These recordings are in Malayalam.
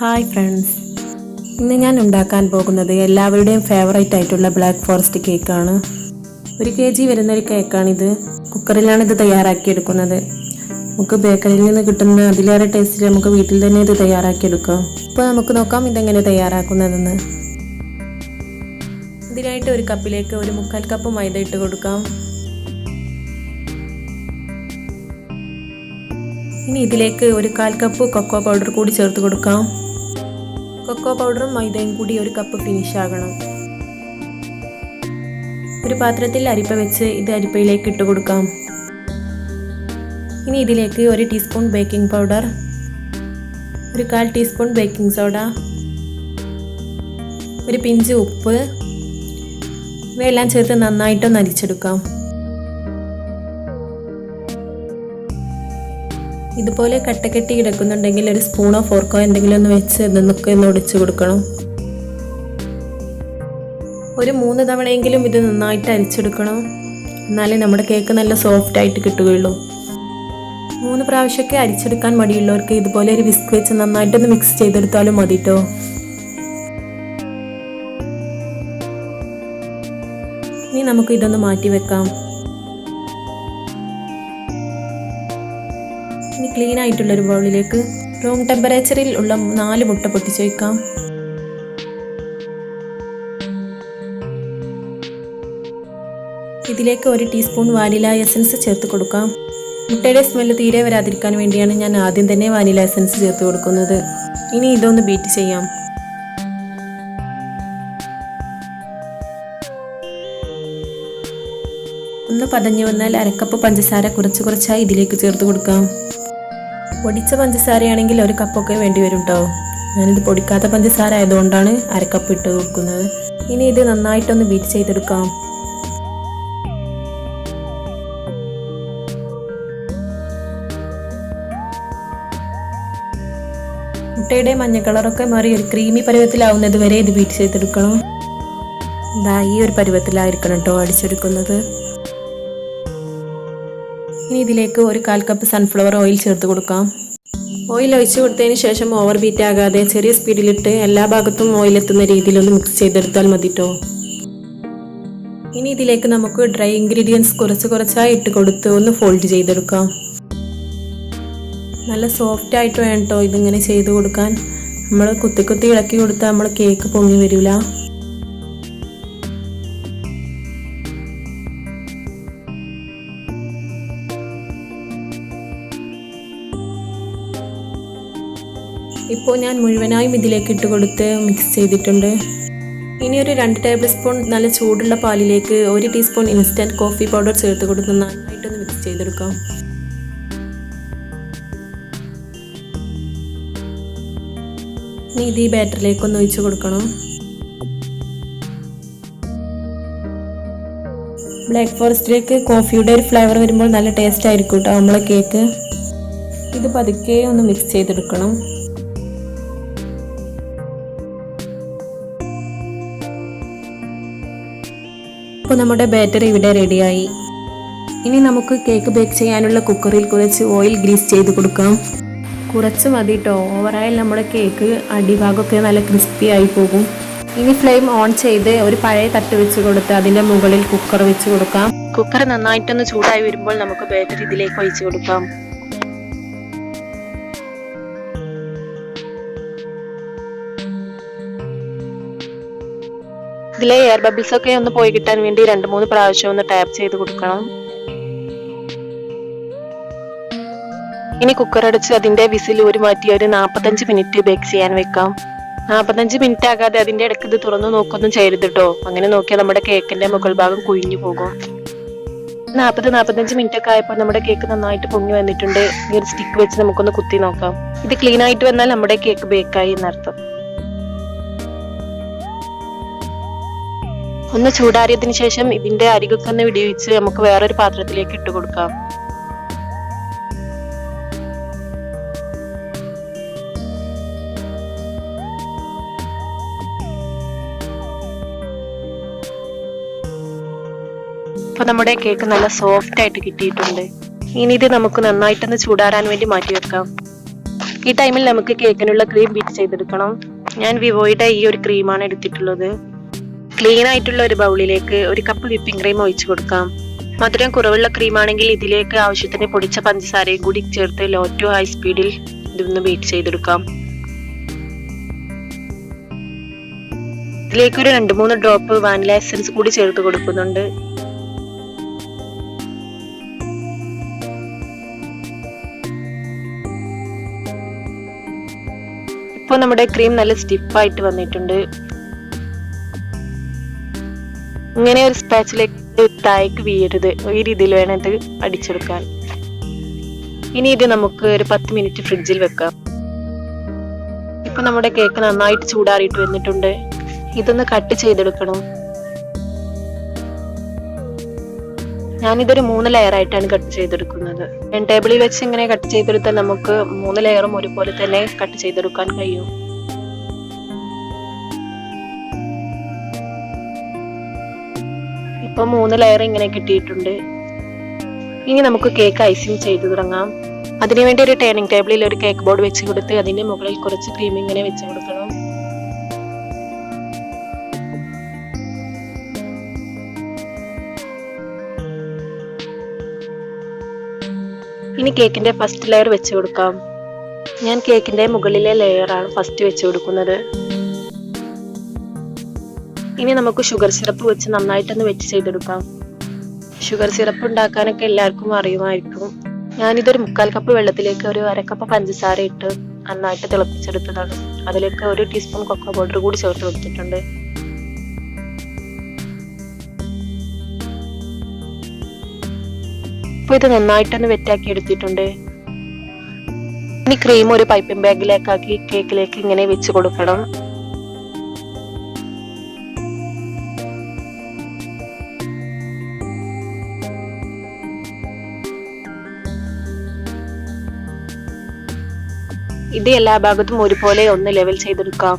ഹായ് ഫ്രണ്ട്സ്, ഇന്ന് ഞാൻ ഉണ്ടാക്കാൻ പോകുന്നത് എല്ലാവരുടെയും ഫേവറേറ്റ് ആയിട്ടുള്ള ബ്ലാക്ക് ഫോറസ്റ്റ് കേക്കാണ്. 1 kg വരുന്ന ഒരു കേക്കാണിത്. കുക്കറിലാണ് ഇത് തയ്യാറാക്കിയെടുക്കുന്നത്. നമുക്ക് ബേക്കറിയിൽ നിന്ന് കിട്ടുന്ന അതിലേറെ ടേസ്റ്റിൽ നമുക്ക് വീട്ടിൽ തന്നെ ഇത് തയ്യാറാക്കിയെടുക്കാം. ഇപ്പോൾ നമുക്ക് നോക്കാം ഇതെങ്ങനെ തയ്യാറാക്കുന്നതെന്ന്. ഇതിനായിട്ട് 1 കപ്പിലേക്ക് 1/4 കപ്പ് മൈദ ഇട്ട് കൊടുക്കാം. ഇനി ഇതിലേക്ക് 1/4 കപ്പ് കൊക്കോ പൗഡർ കൂടി ചേർത്ത് കൊടുക്കാം. കൊക്കോ പൗഡറും മൈദയും കൂടി 1 കപ്പ് ഫിനിഷ് ആകണം. ഒരു പാത്രത്തിൽ അരിപ്പ വെച്ച് ഇത് അരിപ്പയിലേക്ക് ഇട്ട് കൊടുക്കാം. ഇനി ഇതിലേക്ക് 1 teaspoon baking powder, 1/4 teaspoon baking soda, 1 pinch ഉപ്പ് ഇവയെല്ലാം ചേർത്ത് നന്നായിട്ടൊന്ന് അരിച്ചെടുക്കാം. ഇതുപോലെ കട്ടകെട്ടി കിടക്കുന്നുണ്ടെങ്കിൽ ഒരു സ്പൂണോ ഫോർക്കോ എന്തെങ്കിലും ഒന്ന് വെച്ച് ഇതൊക്കെ ഒന്ന് ഒടിച്ചു കൊടുക്കണം. ഒരു 3 തവണയെങ്കിലും ഇത് നന്നായിട്ട് അരിച്ചെടുക്കണം. എന്നാലേ നമ്മുടെ കേക്ക് നല്ല സോഫ്റ്റ് ആയിട്ട് കിട്ടുകയുള്ളൂ. 3 പ്രാവശ്യമൊക്കെ അരിച്ചെടുക്കാൻ മടിയുള്ളവർക്ക് ഇതുപോലെ ഒരു വിസ്ക് വെച്ച് നന്നായിട്ടൊന്ന് മിക്സ് ചെയ്തെടുത്താലും മതി കേട്ടോ. ഇനി നമുക്ക് ഇതൊന്ന് മാറ്റി വെക്കാം. ഇനി ക്ലീൻ ആയിട്ടുള്ളൊരു ബൗളിലേക്ക് റൂം ടെമ്പറേച്ചറിൽ ഉള്ള 4 മുട്ട പൊട്ടിച്ച് വയ്ക്കാം. ഇതിലേക്ക് 1 ടീസ്പൂൺ വാനില എസൻസ് ചേർത്ത് കൊടുക്കാം. മുട്ടയുടെ സ്മെല്ല് തീരെ വരാതിരിക്കാൻ വേണ്ടിയാണ് ഞാൻ ആദ്യം തന്നെ വാനില എസൻസ് ചേർത്ത് കൊടുക്കുന്നത്. ഇനി ഇതൊന്ന് ബീറ്റ് ചെയ്യാം. ഒന്ന് പതഞ്ഞു വന്നാൽ 1/2 കപ്പ് പഞ്ചസാര കുറച്ചായി ഇതിലേക്ക് ചേർത്ത് കൊടുക്കാം. പൊടിച്ച പഞ്ചസാരയാണെങ്കിൽ 1 കപ്പൊക്കെ വേണ്ടി വരും കേട്ടോ. ഞാനിത് പൊടിക്കാത്ത പഞ്ചസാര ആയതുകൊണ്ടാണ് 1/2 കപ്പ് ഇട്ട് കൊടുക്കുന്നത്. ഇനി ഇത് നന്നായിട്ടൊന്ന് ബീറ്റ് ചെയ്തെടുക്കാം. മുട്ടയുടെ മഞ്ഞ കളറൊക്കെ മാറി ഒരു ക്രീമി പരുവത്തിലാവുന്നത് വരെ ഇത് ബീറ്റ് ചെയ്തെടുക്കണം. ഈ ഒരു പരുവത്തിലായിരിക്കണം കേട്ടോ അടിച്ചെടുക്കുന്നത്. ഇനി ഇതിലേക്ക് 1/4 കപ്പ് സൺഫ്ലവർ ഓയിൽ ചേർത്ത് കൊടുക്കാം. ഓയിൽ ഒഴിച്ച് കൊടുത്തതിന് ശേഷം ഓവർ ബീറ്റ് ആകാതെ ചെറിയ സ്പീഡിലിട്ട് എല്ലാ ഭാഗത്തും ഓയിൽ എത്തുന്ന രീതിയിലൊന്ന് മിക്സ് ചെയ്തെടുത്താൽ മതി കേട്ടോ. ഇനി ഇതിലേക്ക് നമുക്ക് ഡ്രൈ ഇൻഗ്രീഡിയൻസ് കുറച്ചായി ഇട്ട് കൊടുത്ത് ഒന്ന് ഫോൾഡ് ചെയ്തെടുക്കാം. നല്ല സോഫ്റ്റ് ആയിട്ട് വേണം കേട്ടോ ഇതിങ്ങനെ ചെയ്ത് കൊടുക്കാൻ. നമ്മൾ കുത്തി ഇളക്കി കൊടുത്താൽ നമ്മൾ കേക്ക് പൊങ്ങി വരില്ല. ഇപ്പോൾ ഞാൻ മുഴുവനായും ഇതിലേക്ക് ഇട്ട് കൊടുത്ത് മിക്സ് ചെയ്തിട്ടുണ്ട്. ഇനി ഒരു 2 ടേബിൾ സ്പൂൺ നല്ല ചൂടുള്ള പാലിലേക്ക് 1 ടീസ്പൂൺ ഇൻസ്റ്റൻറ്റ് കോഫി പൗഡർ ചേർത്ത് കൊടുത്ത് നന്നായിട്ടൊന്ന് മിക്സ് ചെയ്തെടുക്കാം. ഇനി ഇത് ഈ ബാറ്ററിലേക്കൊന്ന് ഒഴിച്ച് കൊടുക്കണം. ബ്ലാക്ക് ഫോറസ്റ്റിലേക്ക് കോഫിയുടെ ഒരു ഫ്ലേവർ വരുമ്പോൾ നല്ല ടേസ്റ്റ് ആയിരിക്കും കേട്ടോ നമ്മളെ കേക്ക്. ഇത് പതുക്കെ ഒന്ന് മിക്സ് ചെയ്തെടുക്കണം. അപ്പോൾ നമ്മുടെ ബാറ്റർ ഇവിടെ റെഡിയായി. ഇനി നമുക്ക് കേക്ക് ബേക്ക് ചെയ്യാനുള്ള കുക്കറിൽ കുറച്ച് ഓയിൽ ഗ്രീസ് ചെയ്ത് കൊടുക്കാം. കുറച്ച് മതി കേട്ടോ, ഓവറായാൽ നമ്മുടെ കേക്ക് അടിഭാഗമൊക്കെ നല്ല ക്രിസ്പി ആയി പോകും. ഇനി ഫ്ലെയിം ഓൺ ചെയ്ത് ഒരു പഴയ തട്ട് വെച്ച് കൊടുത്ത് അതിൻ്റെ മുകളിൽ കുക്കർ വെച്ച് കൊടുക്കാം. കുക്കർ നന്നായിട്ടൊന്ന് ചൂടായി വരുമ്പോൾ നമുക്ക് ബാറ്റർ ഇതിലേക്ക് ഒഴിച്ച് കൊടുക്കാം. ഇതിലെ എയർ ബബിൾസ് ഒക്കെ ഒന്ന് പോയി കിട്ടാൻ വേണ്ടി 2-3 പ്രാവശ്യം ഒന്ന് ടാപ്പ് ചെയ്ത് കൊടുക്കണം. ഇനി കുക്കർ അടച്ച് അതിന്റെ വിസിൽ ഊരി മാറ്റി ഒരു 45 മിനിറ്റ് ബേക്ക് ചെയ്യാൻ വെക്കാം. 45 മിനിറ്റ് ആകാതെ അതിന്റെ ഇടയ്ക്ക് ഇത് തുറന്നു നോക്കൊന്നും ചെയ്യരുത് കേട്ടോ. അങ്ങനെ നോക്കിയാൽ നമ്മുടെ കേക്കിന്റെ മുകൾ ഭാഗം കുഴിഞ്ഞു പോകും. 40-45 മിനിറ്റ് ഒക്കെ ആയപ്പോൾ നമ്മുടെ കേക്ക് നന്നായിട്ട് പൊങ്ങി വന്നിട്ടുണ്ട്. ഈ ഒരു സ്റ്റിക്ക് വെച്ച് നമുക്കൊന്ന് കുത്തി നോക്കാം. ഇത് ക്ലീൻ ആയിട്ട് വന്നാൽ നമ്മുടെ കേക്ക് ബേക്കായി എന്നർത്ഥം. ഒന്ന് ചൂടാറിയതിനു ശേഷം ഇതിന്റെ അരികൊക്കെ ഒന്ന് വിടിവിച്ച് നമുക്ക് വേറൊരു പാത്രത്തിലേക്ക് ഇട്ട് കൊടുക്കാം. അപ്പൊ നമ്മുടെ കേക്ക് നല്ല സോഫ്റ്റ് ആയിട്ട് കിട്ടിയിട്ടുണ്ട്. ഇനി ഇത് നമുക്ക് നന്നായിട്ടൊന്ന് ചൂടാറാൻ വേണ്ടി മാറ്റി വെക്കാം. ഈ ടൈമിൽ നമുക്ക് കേക്കിനുള്ള ക്രീം ബീറ്റ് ചെയ്തെടുക്കണം. ഞാൻ വിവോയുടെ ഈ ഒരു ക്രീമാണ് എടുത്തിട്ടുള്ളത്. ക്ലീൻ ആയിട്ടുള്ള ഒരു ബൗളിലേക്ക് 1 കപ്പ് വിപ്പിംഗ് ക്രീം ഒഴിച്ചു കൊടുക്കാം. മധുരം കുറവുള്ള ക്രീമാണെങ്കിൽ ഇതിലേക്ക് ആവശ്യത്തിന് പൊടിച്ച പഞ്ചസാരയും കൂടി ചേർത്ത് ലോ ടു ഹൈ സ്പീഡിൽ ഇതൊന്ന് ബീറ്റ് ചെയ്തെടുക്കാം. ഇതിലേക്ക് ഒരു 2-3 ഡ്രോപ്പ് വാനില എസൻസ് കൂടി ചേർത്ത് കൊടുക്കുന്നുണ്ട്. ഇപ്പോൾ നമ്മുടെ ക്രീം നല്ല സ്റ്റിഫായിട്ട് വന്നിട്ടുണ്ട്. ഇങ്ങനെ ഒരു സ്പാച്ചിലേക്ക് താഴേക്ക് വീഴരുത്, ഈ രീതിയിൽ വേണം ഇത് അടിച്ചെടുക്കാൻ. ഇനി ഇത് നമുക്ക് ഒരു 10 മിനിറ്റ് ഫ്രിഡ്ജിൽ വെക്കാം. ഇപ്പൊ നമ്മുടെ കേക്ക് നന്നായിട്ട് ചൂടാറിയിട്ട് വന്നിട്ടുണ്ട്. ഇതൊന്ന് കട്ട് ചെയ്തെടുക്കണം. ഞാനിതൊരു 3 ലെയർ ആയിട്ടാണ് കട്ട് ചെയ്തെടുക്കുന്നത്. ടേബിളിൽ വെച്ച് ഇങ്ങനെ കട്ട് ചെയ്തെടുത്താൽ നമുക്ക് 3 ലെയറും ഒരുപോലെ തന്നെ കട്ട് ചെയ്തെടുക്കാൻ കഴിയും. ഇപ്പൊ 3 ലെയർ ഇങ്ങനെ കിട്ടിയിട്ടുണ്ട്. ഇനി നമുക്ക് കേക്ക് ഐസിങ് ചെയ്തു തുടങ്ങാം. അതിനുവേണ്ടി ഒരു ടേണിംഗ് ടേബിളിൽ ഒരു കേക്ക് ബോർഡ് വെച്ച് കൊടുത്ത് അതിന്റെ മുകളിൽ കുറച്ച് ക്രീം ഇങ്ങനെ വെച്ച് കൊടുക്കണം. ഇനി കേക്കിന്റെ ഫസ്റ്റ് ലെയർ വെച്ച് കൊടുക്കാം. ഞാൻ കേക്കിന്റെ മുകളിലെ ലെയറാണ് ഫസ്റ്റ് വെച്ച് കൊടുക്കുന്നത്. ഇനി നമുക്ക് ഷുഗർ സിറപ്പ് വെച്ച് നന്നായിട്ടൊന്ന് വെച്ച് ചെയ്തെടുക്കാം. ഷുഗർ സിറപ്പ് ഉണ്ടാക്കാനൊക്കെ എല്ലാവർക്കും അറിയുമായിരിക്കും. ഞാനിതൊരു 3/4 കപ്പ് വെള്ളത്തിലേക്ക് ഒരു 1/2 കപ്പ് പഞ്ചസാര ഇട്ട് നന്നായിട്ട് തിളപ്പിച്ചെടുത്തതാണ്. അതിലേക്ക് 1 ടീസ്പൂൺ കൊക്കോ പൗഡർ കൂടി ചേർത്ത് കൊടുത്തിട്ടുണ്ട്. ഇപ്പൊ ഇത് നന്നായിട്ടൊന്ന് വെറ്റാക്കി എടുത്തിട്ടുണ്ട്. ഇനി ക്രീം ഒരു പൈപ്പിംഗ് ബാഗിലേക്കാക്കി കേക്കിലേക്ക് ഇങ്ങനെ വെച്ച് കൊടുക്കണം. ഇത് എല്ലാ ഭാഗത്തും ഒരുപോലെ ഒന്ന് ലെവൽ ചെയ്തെടുക്കാം.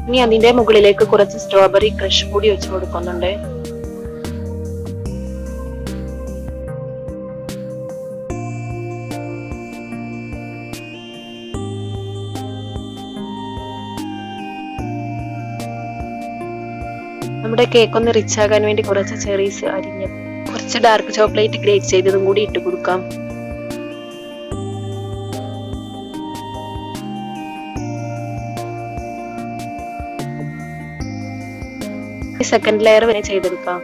ഇനി അതിന്റെ മുകളിലേക്ക് കുറച്ച് സ്ട്രോബെറി ക്രഷ് കൂടി വെച്ച് കൊടുക്കുന്നുണ്ട്. നമ്മുടെ കേക്ക് ഒന്ന് റിച്ച് ആകാൻ വേണ്ടി കുറച്ച് ചെറീസ് അരിഞ്ഞ് കുറച്ച് ഡാർക്ക് ചോക്ലേറ്റ് ഗ്രേറ്റ് ചെയ്തതും കൂടി ഇട്ട് കൊടുക്കാം. സെക്കൻഡ് ലെയർ വരെ ചെയ്തെടുക്കാം.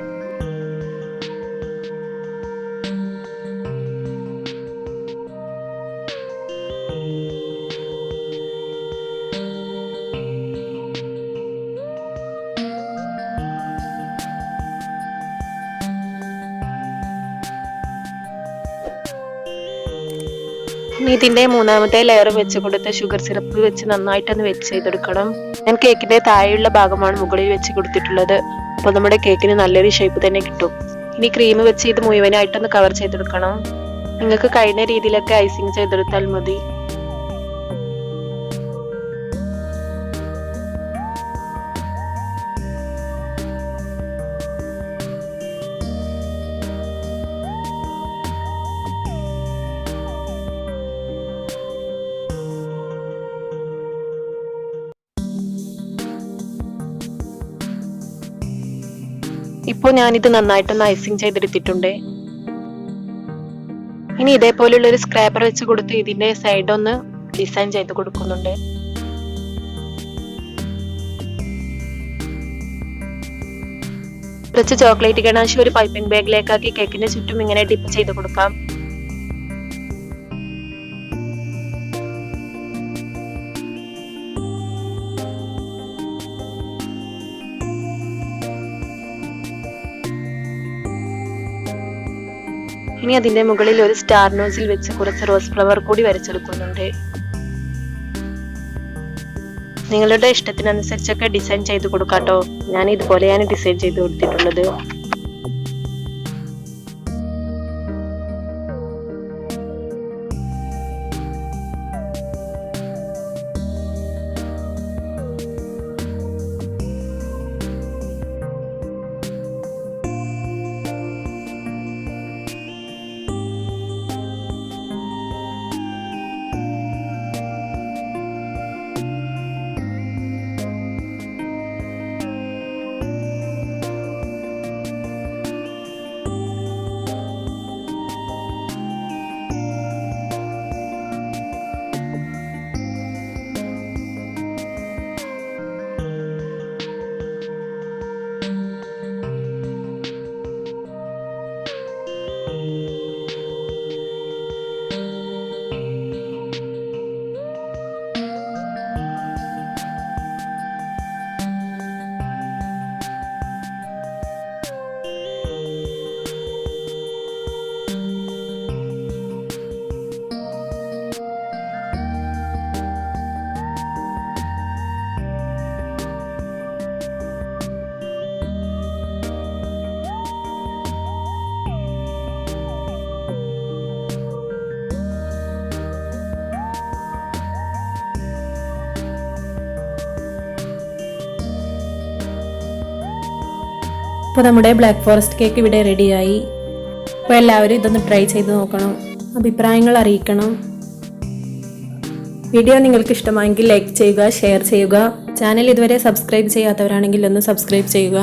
ഇതിന്റെ 3ാമത്തെ ലെയർ വെച്ച് കൊടുത്ത് ഷുഗർ സിറപ്പ് വെച്ച് നന്നായിട്ടൊന്ന് വെച്ച് ചെയ്തെടുക്കണം. ഞാൻ കേക്കിന്റെ താഴെയുള്ള ഭാഗമാണ് മുകളിൽ വെച്ച് കൊടുത്തിട്ടുള്ളത്. അപ്പൊ നമ്മുടെ കേക്കിന് നല്ലൊരു ഷേപ്പ് തന്നെ കിട്ടും. ഇനി ക്രീം വെച്ച് ഇത് മുഴുവനായിട്ടൊന്ന് കവർ ചെയ്തെടുക്കണം. നിങ്ങൾക്ക് കഴിയുന്ന രീതിയിലൊക്കെ ഐസിങ് ചെയ്തെടുത്താൽ മതി. ഇപ്പോൾ ഞാനിത് നന്നായിട്ടൊന്ന് ഐസിങ് ചെയ്തെടുത്തിട്ടുണ്ട്. ഇനി ഇതേപോലുള്ള ഒരു സ്ക്രാപ്പർ വെച്ച് കൊടുത്ത് ഇതിന്റെ സൈഡ് ഒന്ന് ഡിസൈൻ ചെയ്ത് കൊടുക്കുന്നുണ്ട്. കുറച്ച് ചോക്ലേറ്റ് ഗണാശ് ഒരു പൈപ്പിംഗ് ബാഗിലേക്കാക്കി കേക്കിന്റെ ചുറ്റും ഇങ്ങനെ ഡിപ്പ് ചെയ്ത് കൊടുക്കാം. ഇനി അതിന്റെ മുകളിൽ ഒരു സ്റ്റാർ നോസിൽ വെച്ച് കുറച്ച് റോസ് ഫ്ലവർ കൂടി വരച്ചെടുക്കുന്നുണ്ട്. നിങ്ങളുടെ ഇഷ്ടത്തിനനുസരിച്ചൊക്കെ ഡിസൈൻ ചെയ്ത് കൊടുക്കാട്ടോ. ഞാൻ ഇതുപോലെയാണ് ഡിസൈൻ ചെയ്ത് കൊടുത്തിട്ടുള്ളത്. ഇപ്പോൾ നമ്മുടെ ബ്ലാക്ക് ഫോറസ്റ്റ് കേക്ക് ഇവിടെ റെഡിയായി. അപ്പോൾ എല്ലാവരും ഇതൊന്ന് ട്രൈ ചെയ്ത് നോക്കണം, അഭിപ്രായങ്ങൾ അറിയിക്കണം. വീഡിയോ നിങ്ങൾക്ക് ഇഷ്ടമായെങ്കിൽ ലൈക്ക് ചെയ്യുക, ഷെയർ ചെയ്യുക. ചാനൽ ഇതുവരെ സബ്സ്ക്രൈബ് ചെയ്യാത്തവരാണെങ്കിൽ ഒന്ന് സബ്സ്ക്രൈബ് ചെയ്യുക.